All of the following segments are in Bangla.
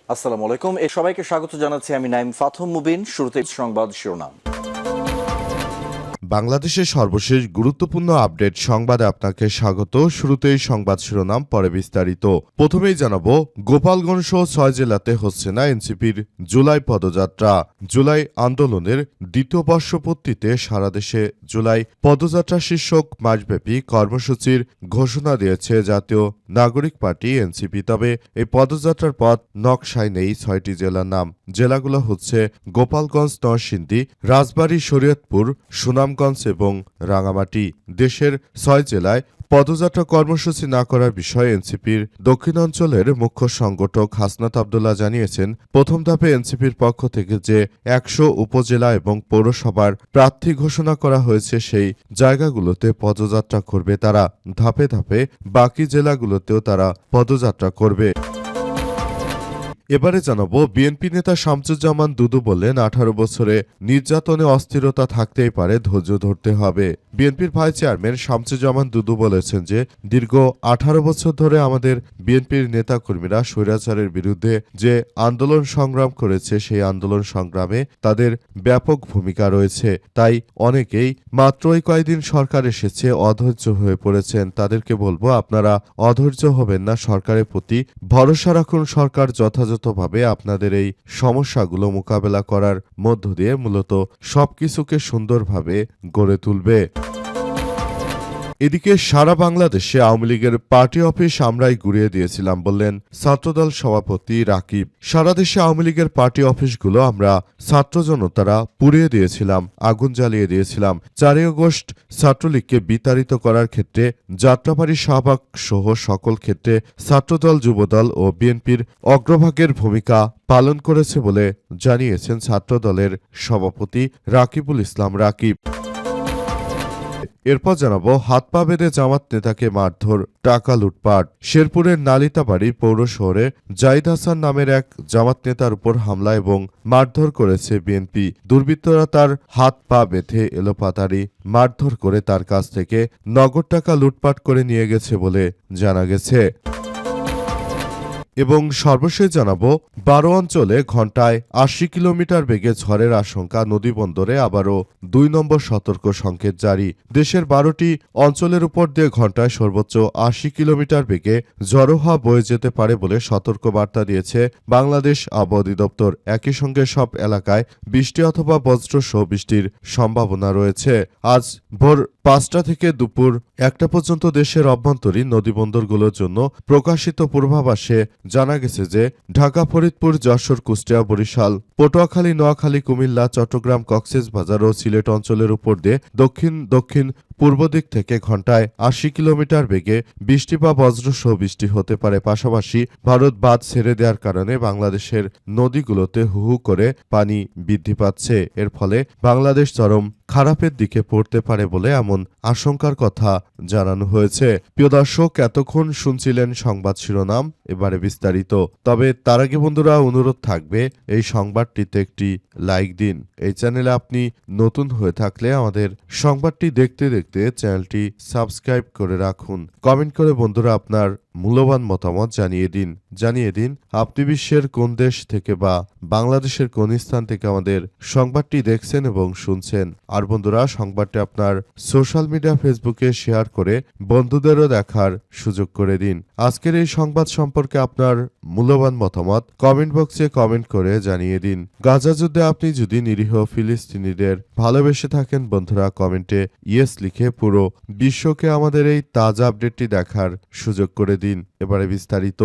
আসসালামু আলাইকুম। সবাইকে স্বাগত জানাচ্ছি আমি নাইম ফাথম মুবিন। শুরুতে সংবাদ শিরোনাম। বাংলাদেশের সর্বশেষ গুরুত্বপূর্ণ আপডেট সংবাদে আপনাকে স্বাগত। শুরুতেই সংবাদ শিরোনাম, পরে বিস্তারিত। প্রথমেই জানাবো, গোপালগঞ্জ সহ 6 জেলাতে হচ্ছে না এনসিপির জুলাই পদযাত্রা। জুলাই আন্দোলনের দ্বিতীয় বর্ষপূর্তিতে সারা দেশে জুলাই পদযাত্রা শীর্ষক মাসব্যাপী কর্মসূচির ঘোষণা দিয়েছে জাতীয় নাগরিক পার্টি এনসিপি। তবে এই পদযাত্রার পথ নকশায় নেই 6টি জেলার নাম। জেলাগুলো হচ্ছে গোপালগঞ্জ, নরসিংদী, রাজবাড়ী, শরীয়তপুর, সুনামগঞ্জ এবং রাঙামাটি। দেশের 6 জেলায় পদযাত্রা কর্মসূচি না করার বিষয়ে এনসিপির দক্ষিণাঞ্চলের মুখ্য সংগঠক হাসনাত আবদুল্লাহ জানিয়েছেন, প্রথম ধাপে এনসিপির পক্ষ থেকে যে 100 উপজেলা এবং পৌরসভার প্রার্থী ঘোষণা করা হয়েছে সেই জায়গাগুলোতে পদযাত্রা করবে তারা। ধাপে ধাপে বাকি জেলাগুলোতেও তারা পদযাত্রা করবে। এবারে জানাবো, বিএনপি নেতা শামসুজ্জামান দুদু বললেন, 18 বছরে নির্যাতনে অস্থিরতা থাকতেই পারে, ধৈর্য ধরতে হবে। বিএনপির ভাইস চেয়ারম্যান শামসুজ্জামান দুদু বলেছেন যে দীর্ঘ 18 বছর ধরে আমাদের বিএনপির নেতাকর্মীরা স্বৈরাচারের বিরুদ্ধে যে আন্দোলন সংগ্রাম করেছে সেই আন্দোলন সংগ্রামে তাদের ব্যাপক ভূমিকা রয়েছে। তাই অনেকেই মাত্রই কয়েকদিন সরকার এসেছে অধৈর্য হয়ে পড়েছেন। তাদেরকে বলবো, আপনারা অধৈর্য হবেন না, সরকারের প্রতি ভরসা রাখুন। সরকার যথাযথভাবে আপনাদের এই সমস্যাগুলো মোকাবেলা করার মধ্য দিয়ে মূলত সবকিছুকে সুন্দরভাবে গড়ে তুলবে। এদিকে সারা বাংলাদেশে আওয়ামী লীগের পার্টি অফিস আমরাই গুড়িয়ে দিয়েছিলাম বললেন ছাত্রদল সভাপতি রাকিব। সারা দেশে আওয়ামী লীগের পার্টি অফিসগুলো আমরা ছাত্র জনতারা পুড়িয়ে দিয়েছিলাম, আগুন জ্বালিয়ে দিয়েছিলাম। 4 আগস্ট ছাত্রলীগকে বিতাড়িত করার ক্ষেত্রে যাত্রাবাড়ি, শাহবাগ সহ সকল ক্ষেত্রে ছাত্রদল, যুবদল ও বিএনপির অগ্রভাগের ভূমিকা পালন করেছে বলে জানিয়েছেন ছাত্রদলের সভাপতি রাকিবুল ইসলাম রাকিব। এরপর জানাবো, হাত পা বেঁধে জামাত নেতাকে মারধর, টাকা লুটপাট। শেরপুরের নালিতাবাড়ি পৌর শহরে জাহিদ হাসান নামের এক জামাত নেতার উপর হামলা এবং মারধর করেছে বিএনপি। দুর্বৃত্তরা তার হাত পা বেঁধে এলোপাতাড়ি মারধর করে তার কাছ থেকে নগদ টাকা লুটপাট করে নিয়ে গেছে বলে জানা গেছে। এবং সর্বশেষ জানাবো, 12 অঞ্চলে ঘন্টায় 80 কিলোমিটার বেগে ঝড়ের আশঙ্কা, নদীবন্দরে আবারও 2 নম্বর সতর্ক সংকেত জারি। দেশের 12টি অঞ্চলের উপর দিয়ে ঘন্টায় সর্বোচ্চ 80 কিলোমিটার বেগে ঝড়ো হাওয়া বয়ে যেতে পারে বলে সতর্ক বার্তা দিয়েছে বাংলাদেশ আবহাওয়া অধিদপ্তর। একই সঙ্গে সব এলাকায় বৃষ্টি অথবা বজ্রসহ বৃষ্টির সম্ভাবনা রয়েছে। আজ ভোর 5টা থেকে দুপুর 1টা পর্যন্ত দেশের অভ্যন্তরীণ নদীবন্দরগুলোর জন্য প্রকাশিত পূর্বাভাসে জানা গেছে যে ঢাকা, ফরিদপুর, যশোর, কুষ্টিয়া, বরিশাল, পটুয়াখালী, নোয়াখালী, কুমিল্লা, চট্টগ্রাম, কক্সবাজার ও সিলেট অঞ্চলের উপর দিয়ে দক্ষিণ পূর্ব দিক থেকে ঘন্টায় 80 কিলোমিটার বেগে বৃষ্টি বা বজ্রসহ বৃষ্টি হতে পারে। পাশাপাশি ভারত বাঁধ ছেড়ে দেওয়ার কারণে বাংলাদেশের নদীগুলোতে হু হু করে পানি বৃদ্ধি পাচ্ছে। এর ফলে বাংলাদেশ চরম খারাপের দিকে পড়তে পারে বলে এমন আশঙ্কার কথা জানানো হয়েছে। প্রিয় দর্শক, এতক্ষণ শুনছিলেন সংবাদ শিরোনাম, এবারে বিস্তারিত। তবে তার আগে বন্ধুরা, অনুরোধ থাকবে এই সংবাদটিতে একটি লাইক দিন। এই চ্যানেলে আপনি নতুন হয়ে থাকলে আমাদের সংবাদটি দেখতে দেখতে চ্যানেলটি সাবস্ক্রাইব করে রাখুন। কমেন্ট করে বন্ধুরা আপনার মূল্যবান মতামত জানিয়ে দিন আপনি বিশ্বের কোন দেশ থেকে বা বাংলাদেশের কোন স্থান থেকে আমাদের সংবাদটি দেখছেন এবং শুনছেন। আর বন্ধুরা, সংবাদটি আপনার সোশ্যাল মিডিয়া ফেসবুকে শেয়ার করে বন্ধুদেরও দেখার সুযোগ করে দিন। আজকের এই সংবাদ সম্পর্কে আপনার মূল্যবান মতামত কমেন্ট বক্সে কমেন্ট করে জানিয়ে দিন। গাজা যুদ্ধে আপনি যদি নিরীহ ফিলিস্তিনিদের ভালোবেসে থাকেন বন্ধুরা, কমেন্টে ইয়েস লিখে পুরো বিশ্বকে আমাদের এই তাজা আপডেটটি দেখার সুযোগ করে দিন। এবারে বিস্তারিত।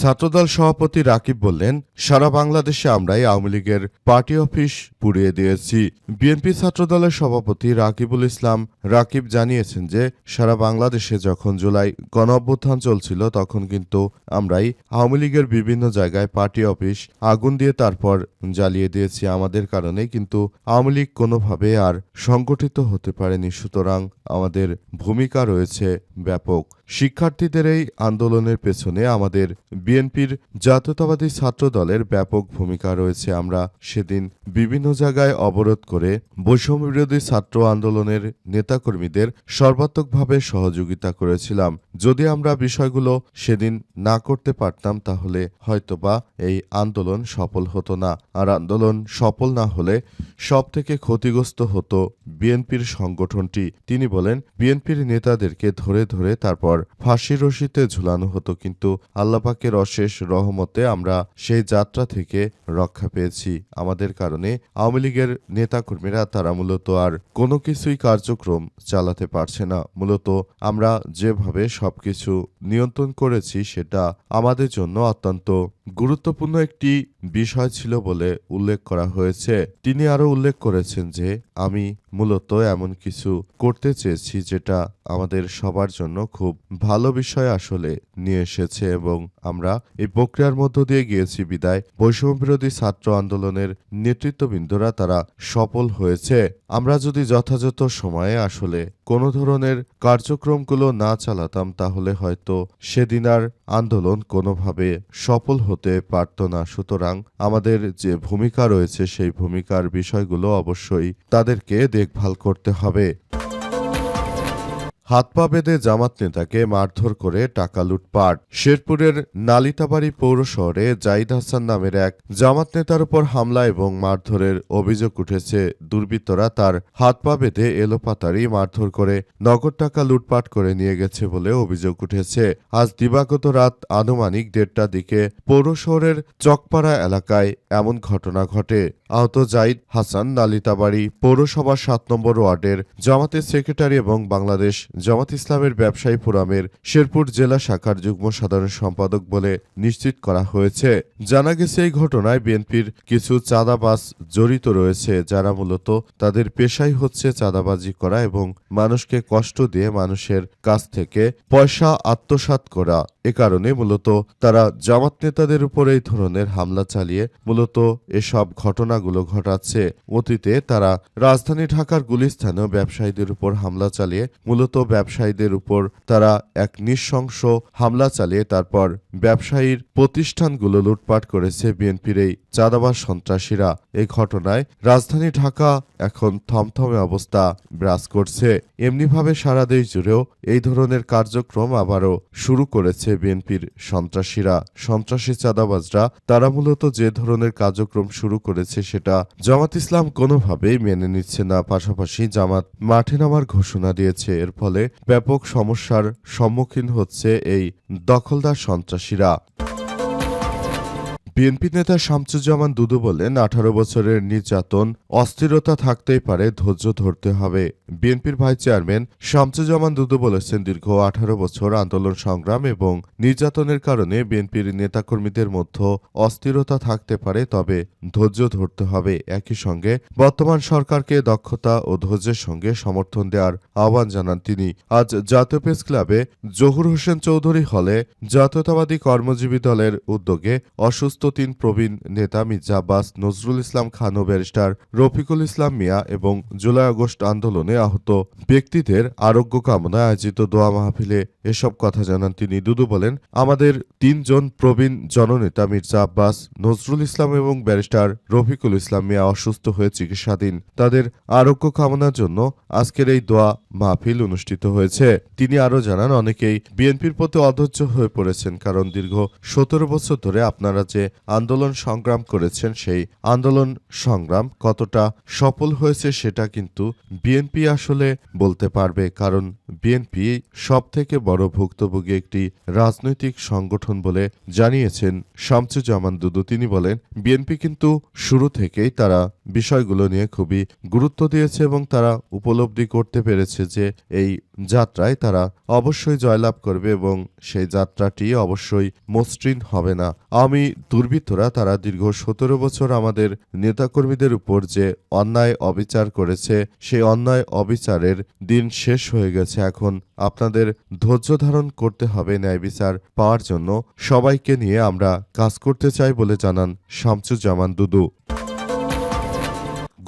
ছাত্রদল সভাপতি রাকিব বললেন, সারা বাংলাদেশে আমরাই আওয়ামী লীগের পার্টি অফিস পুড়িয়ে দিয়েছি। বিএনপি ছাত্রদলের সভাপতি রাকিবুল ইসলাম রাকিব জানিয়েছেন যে সারা বাংলাদেশে যখন জুলাই গণঅভ্যুত্থান চলছিল তখন কিন্তু আমরাই আওয়ামী লীগের বিভিন্ন জায়গায় পার্টি অফিস আগুন দিয়ে তারপর জ্বালিয়ে দিয়েছি। আমাদের কারণে কিন্তু আওয়ামী লীগ কোনোভাবে আর সংগঠিত হতে পারেনি। সুতরাং আমাদের ভূমিকা রয়েছে ব্যাপক। শিক্ষার্থীদের এই আন্দোলনের পেছনে আমাদের বিএনপির জাতীয়তাবাদী ছাত্র দলের ব্যাপক ভূমিকা রয়েছে। আমরা সেদিন বিভিন্ন জায়গায় অবরোধ করে বৈষম্যবিরোধী ছাত্র আন্দোলনের নেতাকর্মীদের সর্বাত্মকভাবে সহযোগিতা করেছিলাম। যদি আমরা বিষয়গুলো সেদিন না করতে পারতাম তাহলে হয়তোবা এই আন্দোলন সফল হতো না। আর আন্দোলন সফল না হলে সবথেকে ক্ষতিগ্রস্ত হতো বিএনপির সংগঠনটি। তিনি বলেন, বিএনপির নেতাদেরকে ধরে ধরে তারপর ফাঁসির রশিতে ঝুলানো হতো, কিন্তু আল্লাহ পাকের অশেষ রহমতে আমরা সেই যাত্রা থেকে রক্ষা পেয়েছি। আমাদের কারণে আওয়ামী লীগের নেতাকর্মীরা তারা মূলত আর কোনো কিছুই কার্যক্রম চালাতে পারছে না। মূলত আমরা যেভাবে সবকিছু নিয়ন্ত্রণ করেছি সেটা আমাদের জন্য অত্যন্ত গুরুত্বপূর্ণ একটি বিষয় ছিল বলে উল্লেখ করা হয়েছে। তিনি আরও উল্লেখ করেছেন যে, আমি মূলত এমন কিছু করতে চেয়েছি যেটা আমাদের সবার জন্য খুব ভালো বিষয় আসলে নিয়ে এসেছে এবং আমরা এই প্রক্রিয়ার মধ্য দিয়ে গিয়েছি বিদায় বৈষম্যবিরোধী ছাত্র আন্দোলনের নেতৃত্ববৃন্দরা তারা সফল হয়েছে। আমরা যদি যথাযথ সময়ে আসলে কোনো ধরনের কার্যক্রমগুলো না চালাতাম তাহলে হয়তো সেদিন আর আন্দোলন কোনোভাবে সফল হতে পারত না। সুতরাং আমাদের যে ভূমিকা রয়েছে সেই ভূমিকার বিষয়গুলো অবশ্যই তাদেরকে দেখভাল করতে হবে। হাত পা বেঁধে জামাত নেতাকে মারধর করে টাকা লুটপাট। শেরপুরের নালিতাবাড়ি পৌর শহরে জাহিদ হাসান নামের এক জামাত নেতার উপর হামলা এবং মারধরের অভিযোগ উঠেছে। দুর্বৃত্তরা তার হাত পা বেঁধে এলোপাতাড়ি মারধর করে নগদ টাকা লুটপাট করে নিয়ে গেছে বলে অভিযোগ উঠেছে। আজ দিবাগত রাত আনুমানিক 1:30টার দিকে পৌর শহরের চকপাড়া এলাকায় এমন ঘটনা ঘটে। আহত জাহিদ হাসান নালিতাবাড়ি পৌরসভার 7 নম্বর ওয়ার্ডের জামাতের সেক্রেটারি এবং বাংলাদেশ জামাত ইসলামের ব্যবসায়ী ফোরামের শেরপুর জেলা শাখার যুগ্ম সাধারণ সম্পাদক বলে নিশ্চিত করা হয়েছে। জানা গেছে এই ঘটনায় বিএনপির কিছু চাঁদাবাজ জড়িত রয়েছে, যারা মূলত তাদের পেশাই হচ্ছে চাঁদাবাজি করা এবং মানুষকে কষ্ট দিয়ে মানুষের কাছ থেকে পয়সা আত্মসাৎ করা। এ কারণে মূলত তারা জামাত নেতাদের উপর এই ধরনের হামলা চালিয়ে মূলত এসব ঘটনাগুলো ঘটাচ্ছে। অতীতে তারা রাজধানী ঢাকার গুলিস্তানেও ব্যবসায়ীদের উপর হামলা চালিয়ে মূলত ব্যবসায়ীদের উপর তারা এক নৃশংস হামলা চালিয়ে তারপর ব্যবসায়ীর প্রতিষ্ঠানগুলো লুটপাট করেছে বিএনপির এই চাঁদাবাজ সন্ত্রাসীরা। এই ঘটনায় রাজধানী ঢাকা এখন থমথমে অবস্থা বিরাজ করছে। এমনিভাবে সারা দেশ জুড়েও এই ধরনের কার্যক্রম আবারও শুরু করেছে বিএনপির সন্ত্রাসীরা। সন্ত্রাসী চাঁদাবাজরা তারা মূলত যে ধরনের কার্যক্রম শুরু করেছে সেটা জামাত ইসলাম কোনোভাবেই মেনে নিচ্ছে না। পাশাপাশি জামাত মাঠে নামার ঘোষণা দিয়েছে। এর ফলে ব্যাপক সমস্যার সম্মুখীন হচ্ছে এই দখলদার সন্ত্রাসীরা। বিএনপি নেতা শামসুজ্জামান দুদু বলেন, 18 বছরের নির্যাতন অস্থিরতা থাকতেই পারে, ধৈর্য ধরতে হবে। বিএনপির ভাইস চেয়ারম্যান শামসুজ্জামান দুদু বলেছেন, দীর্ঘ 18 বছর আন্দোলন সংগ্রাম এবং নির্যাতনের কারণে বিএনপির নেতাকর্মীদের মধ্যে অস্থিরতা থাকতে পারে, তবে ধৈর্য ধরতে হবে। একই সঙ্গে বর্তমান সরকারকে দক্ষতা ও ধৈর্যের সঙ্গে সমর্থন দেওয়ার আহ্বান জানান তিনি। আজ জাতীয় প্রেস ক্লাবে জহুর হোসেন চৌধুরী হলে জাতীয়তাবাদী কর্মজীবী দলের উদ্যোগে অসুস্থ 3 প্রবীণ নেতা মির্জা আব্বাস, নজরুল ইসলাম খান ও ব্যারিস্টার রফিকুল ইসলাম মিয়া এবং জুলাই আগস্ট আন্দোলনে আহত ব্যক্তিদের আরোগ্য কামনায় আয়োজিত দোয়া মাহফিলে এসব কথা জানান তিনি। দুদু বলেন, আমাদের 3 জন প্রবীণ জননেতা মির্জা আব্বাস, নজরুল ইসলাম এবং ব্যারিস্টার রফিকুল ইসলাম মিয়া অসুস্থ হয়ে চিকিৎসাধীন। তাদের আরোগ্য কামনার জন্য আজকের এই দোয়া মাহফিল অনুষ্ঠিত হয়েছে। তিনি আরও জানান, অনেকেই বিএনপির প্রতি অধৈর্য হয়ে পড়েছেন, কারণ দীর্ঘ 17 বছর ধরে আপনারা যে আন্দোলন সংগ্রাম করেছেন সেই আন্দোলন সংগ্রাম কতটা সফল হয়েছে সেটা কিন্তু বিএনপি আসলে বলতে পারবে, কারণ বিএনপি সবথেকে বড় ভুক্তভোগী একটি রাজনৈতিক সংগঠন বলে জানিয়েছেন শামসুজ্জামান দুদু। তিনি বলেন, বিএনপি কিন্তু শুরু থেকেই তারা বিষয়গুলো নিয়ে খুবই গুরুত্ব দিয়েছে এবং তারা উপলব্ধি করতে পেরেছে যে এই যাত্রায় তারা অবশ্যই জয়লাভ করবে এবং সেই যাত্রাটি অবশ্যই মসৃণ হবে না। আওয়ামী দুর্বৃত্তরা তারা দীর্ঘ 17 বছর আমাদের নেতাকর্মীদের উপর যে অন্যায় অবিচার করেছে সেই অন্যায় অবিচারের দিন শেষ হয়ে গেছে। এখন আপনাদের ধৈর্য ধারণ করতে হবে ন্যায় বিচার পাওয়ার জন্য। সবাইকে নিয়ে আমরা কাজ করতে চাই বলে জানান শামসুজ্জামান দুদু।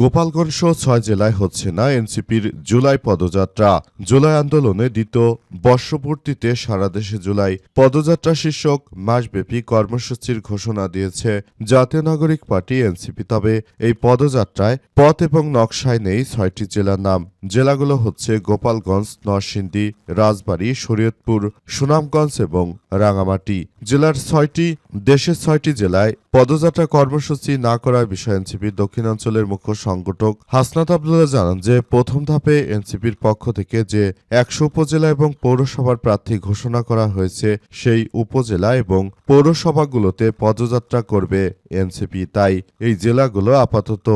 গোপালগঞ্জ সহ 6 জেলায় হচ্ছে না এনসিপির জুলাই পদযাত্রা। জুলাই আন্দোলনে দ্বিতীয় বর্ষপূর্তিতে সারা দেশে জুলাই পদযাত্রা শীর্ষক মাসব্যাপী কর্মসূচির ঘোষণা দিয়েছে জাতীয় নাগরিক পার্টি এনসিপি। তবে এই পদযাত্রায় পথ এবং নকশায় নেই 6টি জেলার নাম। জেলাগুলো হচ্ছে গোপালগঞ্জ, নরসিংদী, রাজবাড়ী, শরীয়তপুর, সুনামগঞ্জ এবং রাঙামাটি। দেশের 6টি জেলায় পদযাত্রা কর্মসূচি না করার বিষয়ে এনসিপির দক্ষিণাঞ্চলের মুখ্য সংগঠক হাসনাত আব্দুল্লাহ জানান যে প্রথম ধাপে এনসিপির পক্ষ থেকে যে 100 উপজেলা এবং পৌরসভার প্রার্থী ঘোষণা করা হয়েছে সেই উপজেলা এবং পৌরসভাগুলোতে পদযাত্রা করবে এনসিপি, তাই এই জেলাগুলো আপাতত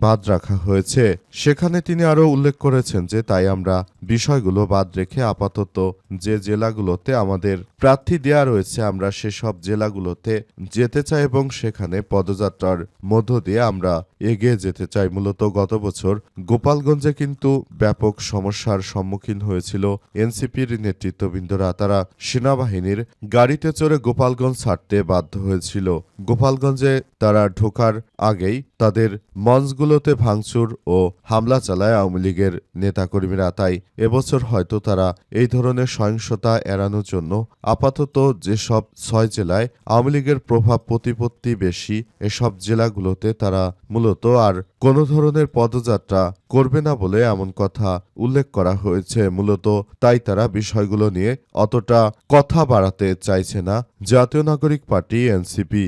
বাদ রাখা হয়েছে। সেখানে তিনি আরও উল্লেখ করেছেন যে তাই আমরা বিষয়গুলো বাদ রেখে আপাতত যে জেলাগুলোতে আমাদের প্রার্থী দেয়া রয়েছে আমরা সেসব জেলাগুলোতে যেতে চাই এবং সেখানে পদযাত্রার মধ্য দিয়ে আমরা এগিয়ে যেতে চাই। মূলত গত বছর গোপালগঞ্জে কিন্তু ব্যাপক সমস্যার সম্মুখীন হয়েছিল এনসিপির নেতৃত্ববৃন্দরা। তারা সেনাবাহিনীর গাড়িতে চড়ে গোপালগঞ্জ ছাড়তে বাধ্য হয়েছিল। গোপালগঞ্জে তারা ঢোকার আগেই তাদের মঞ্চগুলোতে ভাঙচুর ও হামলা চালায় আওয়ামী লীগের নেতাকর্মীরা। তাই এবছর হয়তো তারা এই ধরনের সহিংসতা এড়ানোর জন্য আপাতত যেসব 6 জেলায় আওয়ামী লীগের প্রভাব প্রতিপত্তি বেশি এসব জেলাগুলোতে তারা মূলত আর কোনো ধরনের পদযাত্রা করবে না বলে এমন কথা উল্লেখ করা হয়েছে। মূলত তাই তারা বিষয়গুলো নিয়ে অতটা কথা বাড়াতে চাইছে না জাতীয় নাগরিক পার্টি এনসিপি।